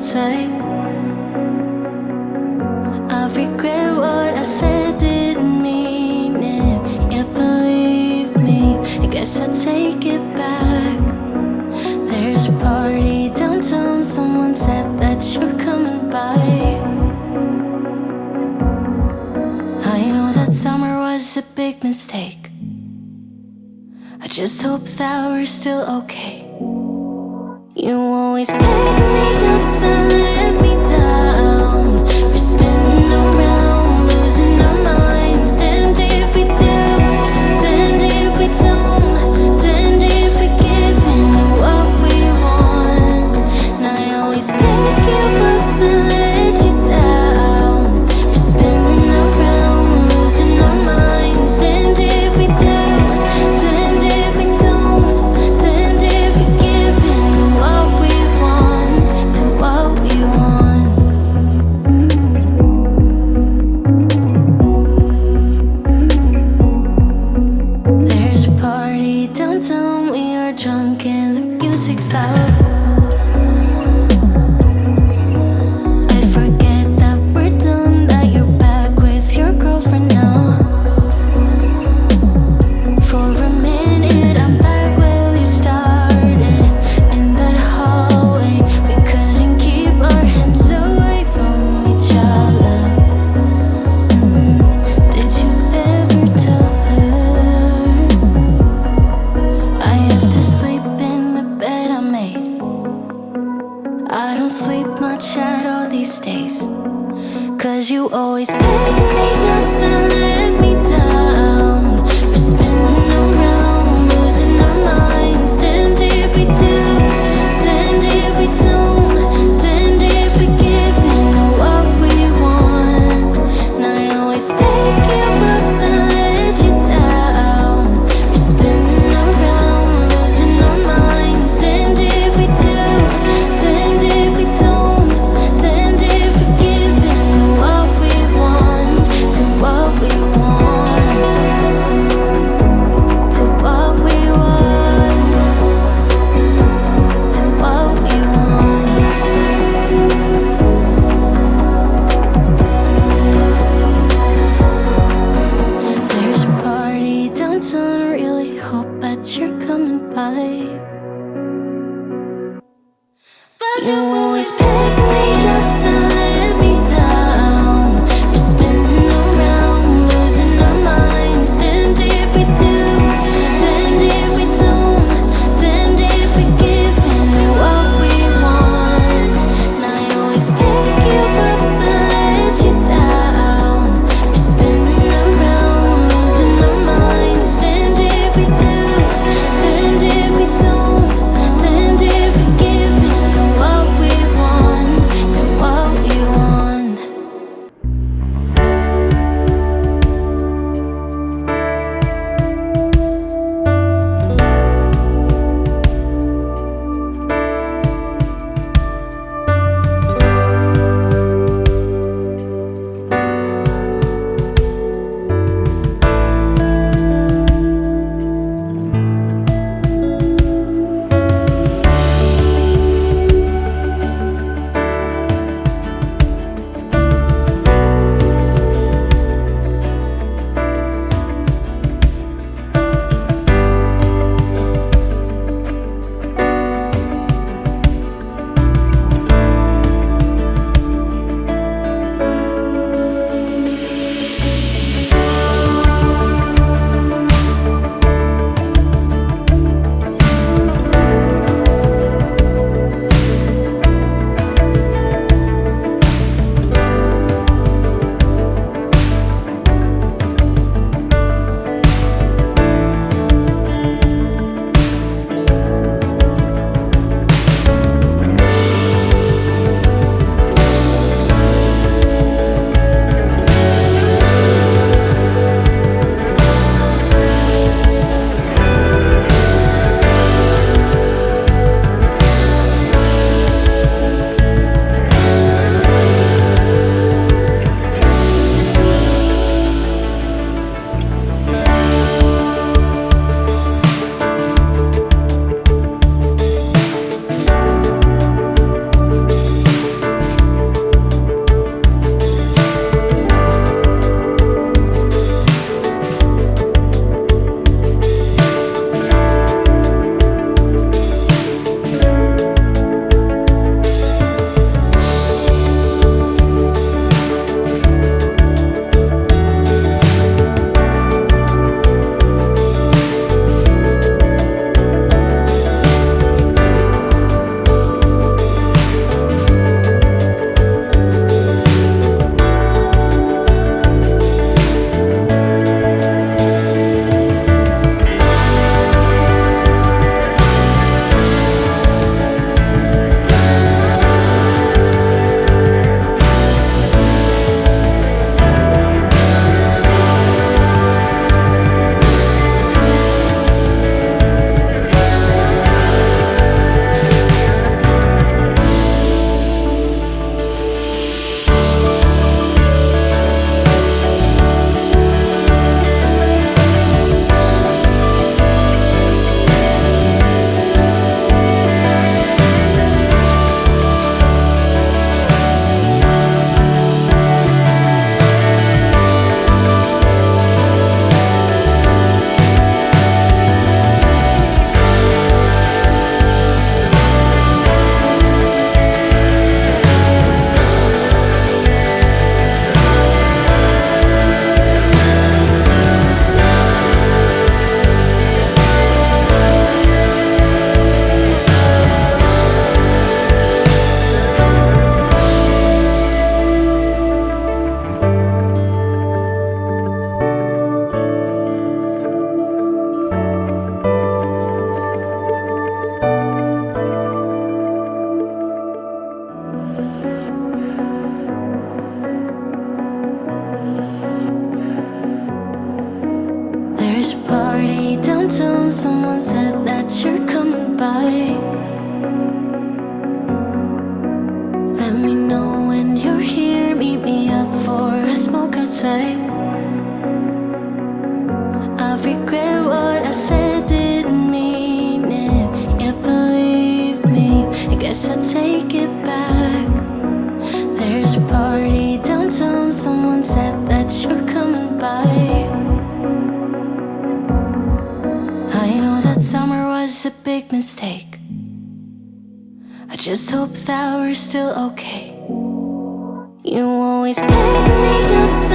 outside. I regret what I said, didn't mean it. Yeah, believe me, I guess I'll take it back. There's a party downtown, someone said that you're coming by. I know that summer was a big mistake. I just hope that we're still okay. You always pick me up and let me down. We're spinning around, losing our minds. Damned if we do, damned if we don't, damned if we give in what we want. And I always pick you up and let you down. We're spinning around, losing our minds. Damned if we do, damned if we don't, damned if we give in what we want to what we want. There's a party downtown, we are drunk and the music's loud. I forget that we're done, that you're back with your girlfriend now. For a minute I'm back where we started, in that hallway. We couldn't keep our hands away from each other. Did you ever tell her I have to sleep in the bed I made? I don't sleep much at all these days, 'cause you always pick me up and let me down. We're spinning around, losing our minds. Damned if we do, damned if we don't, damned if we give in what we want. And I always pick you up and let you down. We're spinning around, losing our minds. Damned if we do, damned if we don't, damned if we give in what we want to what we want, to what we want, to what we want. There's a party downtown, I really hope that you're coming by. But you always pick me up and let me down. We're spinning around, losing our minds. Damned if we do, damned if we don't, damned if we give in what we want. And I always pick you up and let you down. We're spinning around, losing our minds. Damned if we do, damned if we don't, damned if we give in what we want to what big mistake. I just hope that we're still okay. You always pick me up